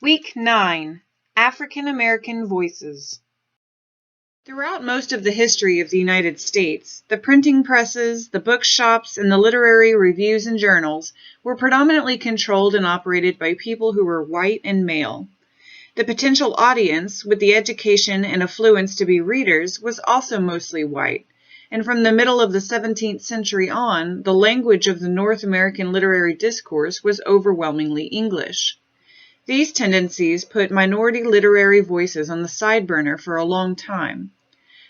Week 9, African American Voices. Throughout most of the history of the United States, the printing presses, the bookshops, and the literary reviews and journals were predominantly controlled and operated by people who were white and male. The potential audience, with the education and affluence to be readers, was also mostly white, and from the middle of the 17th century on, the language of the North American literary discourse was overwhelmingly English. These tendencies put minority literary voices on the side burner for a long time.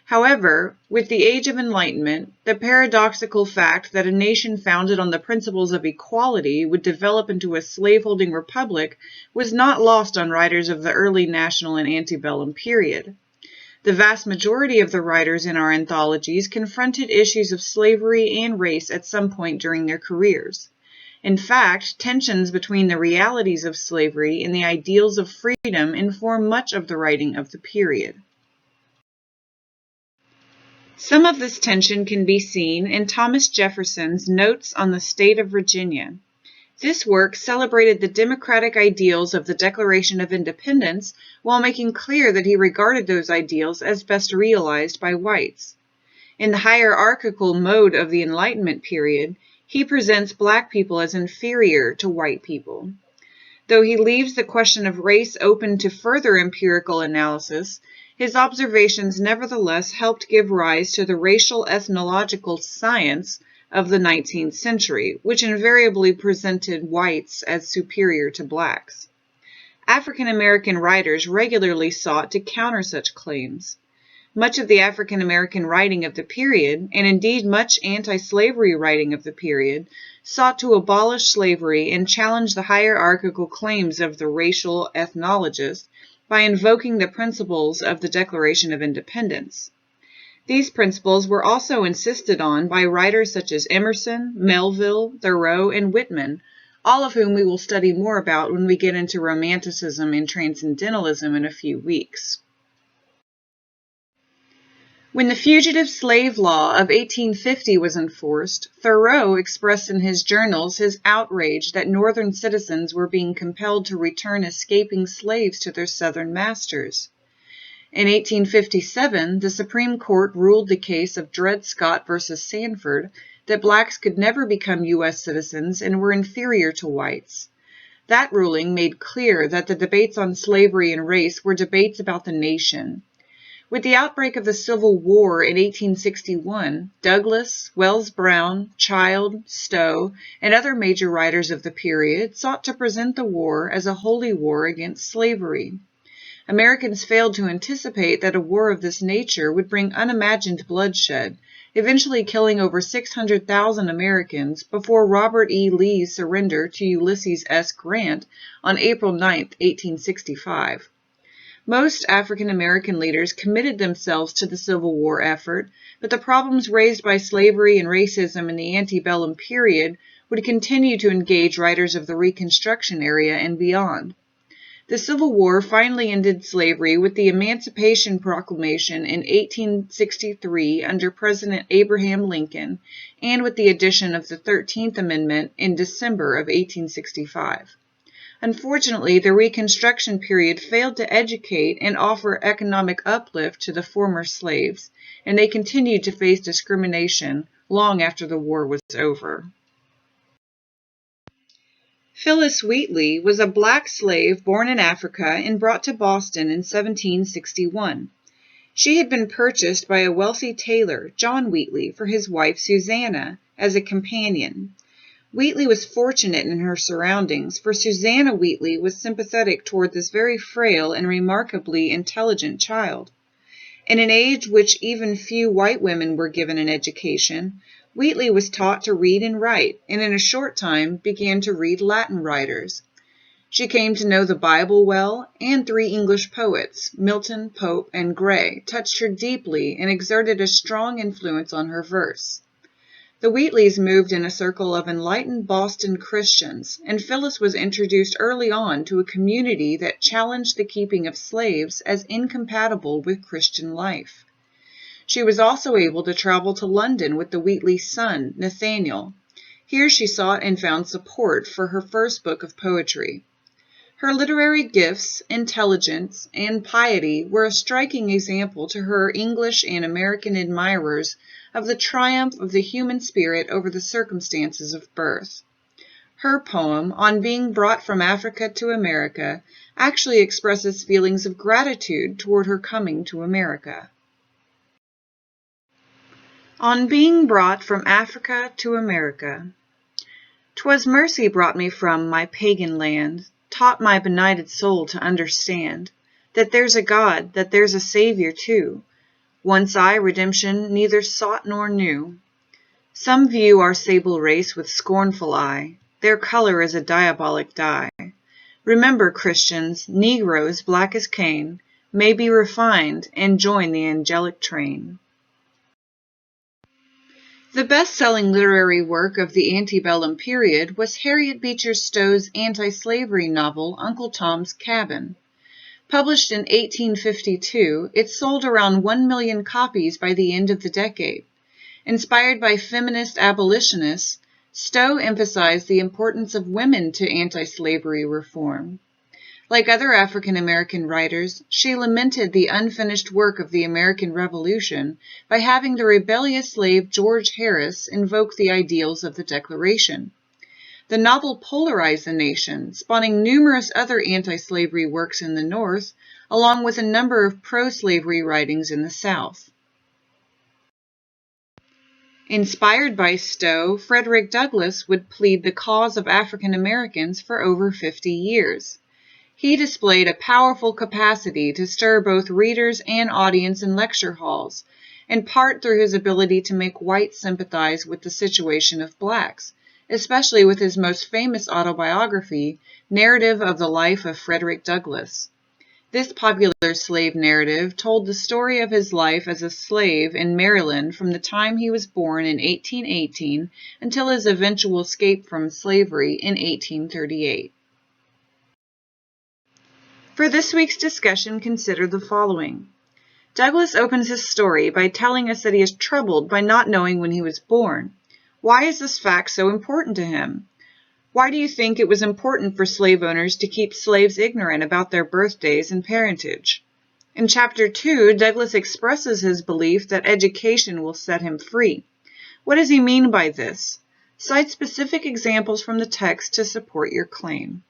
However, with the Age of Enlightenment, the paradoxical fact that a nation founded on the principles of equality would develop into a slaveholding republic was not lost on writers of the early national and antebellum period. The vast majority of the writers in our anthologies confronted issues of slavery and race at some point during their careers. In fact, tensions between the realities of slavery and the ideals of freedom inform much of the writing of the period. Some of this tension can be seen in Thomas Jefferson's Notes on the State of Virginia. This work celebrated the democratic ideals of the Declaration of Independence while making clear that he regarded those ideals as best realized by whites. In the hierarchical mode of the Enlightenment period, he presents black people as inferior to white people. Though he leaves the question of race open to further empirical analysis, his observations nevertheless helped give rise to the racial ethnological science of the 19th century, which invariably presented whites as superior to blacks. African American writers regularly sought to counter such claims. Much of the African American writing of the period, and indeed much anti-slavery writing of the period, sought to abolish slavery and challenge the hierarchical claims of the racial ethnologist by invoking the principles of the Declaration of Independence. These principles were also insisted on by writers such as Emerson, Melville, Thoreau, and Whitman, all of whom we will study more about when we get into Romanticism and Transcendentalism in a few weeks. When the Fugitive Slave Law of 1850 was enforced, Thoreau expressed in his journals his outrage that Northern citizens were being compelled to return escaping slaves to their Southern masters. In 1857, the Supreme Court ruled the case of Dred Scott v. Sanford that blacks could never become U.S. citizens and were inferior to whites. That ruling made clear that the debates on slavery and race were debates about the nation. With the outbreak of the Civil War in 1861, Douglass, Wells Brown, Child, Stowe, and other major writers of the period sought to present the war as a holy war against slavery. Americans failed to anticipate that a war of this nature would bring unimagined bloodshed, eventually killing over 600,000 Americans before Robert E. Lee's surrender to Ulysses S. Grant on April 9, 1865. Most African American leaders committed themselves to the Civil War effort, but the problems raised by slavery and racism in the antebellum period would continue to engage writers of the Reconstruction era and beyond. The Civil War finally ended slavery with the Emancipation Proclamation in 1863 under President Abraham Lincoln, and with the addition of the 13th Amendment in December of 1865. Unfortunately, the Reconstruction period failed to educate and offer economic uplift to the former slaves, and they continued to face discrimination long after the war was over. Phillis Wheatley was a black slave born in Africa and brought to Boston in 1761. She had been purchased by a wealthy tailor, John Wheatley, for his wife Susanna, as a companion. Wheatley was fortunate in her surroundings, for Susanna Wheatley was sympathetic toward this very frail and remarkably intelligent child. In an age which even few white women were given an education, Wheatley was taught to read and write, and in a short time began to read Latin writers. She came to know the Bible well, and 3 English poets, Milton, Pope, and Gray, touched her deeply and exerted a strong influence on her verse. The Wheatleys moved in a circle of enlightened Boston Christians, and Phillis was introduced early on to a community that challenged the keeping of slaves as incompatible with Christian life. She was also able to travel to London with the Wheatley's son, Nathaniel. Here she sought and found support for her first book of poetry. Her literary gifts, intelligence, and piety were a striking example to her English and American admirers of the triumph of the human spirit over the circumstances of birth. Her poem, On Being Brought from Africa to America, actually expresses feelings of gratitude toward her coming to America. On Being Brought from Africa to America. 'Twas mercy brought me from my pagan land, taught my benighted soul to understand that there's a God, that there's a Savior too. Once I redemption neither sought nor knew. Some view our sable race with scornful eye, their color is a diabolic dye. Remember, Christians, Negroes black as Cain may be refined and join the angelic train. The best-selling literary work of the antebellum period was Harriet Beecher Stowe's anti-slavery novel Uncle Tom's Cabin. Published in 1852, it sold around 1 million copies by the end of the decade. Inspired by feminist abolitionists, Stowe emphasized the importance of women to anti-slavery reform. Like other African American writers, she lamented the unfinished work of the American Revolution by having the rebellious slave George Harris invoke the ideals of the Declaration. The novel polarized the nation, spawning numerous other anti-slavery works in the North, along with a number of pro-slavery writings in the South. Inspired by Stowe, Frederick Douglass would plead the cause of African Americans for over 50 years. He displayed a powerful capacity to stir both readers and audience in lecture halls, in part through his ability to make whites sympathize with the situation of blacks, especially with his most famous autobiography, Narrative of the Life of Frederick Douglass. This popular slave narrative told the story of his life as a slave in Maryland from the time he was born in 1818 until his eventual escape from slavery in 1838. For this week's discussion, consider the following. Douglass opens his story by telling us that he is troubled by not knowing when he was born. Why is this fact so important to him? Why do you think it was important for slave owners to keep slaves ignorant about their birthdays and parentage? In Chapter 2, Douglass expresses his belief that education will set him free. What does he mean by this? Cite specific examples from the text to support your claim.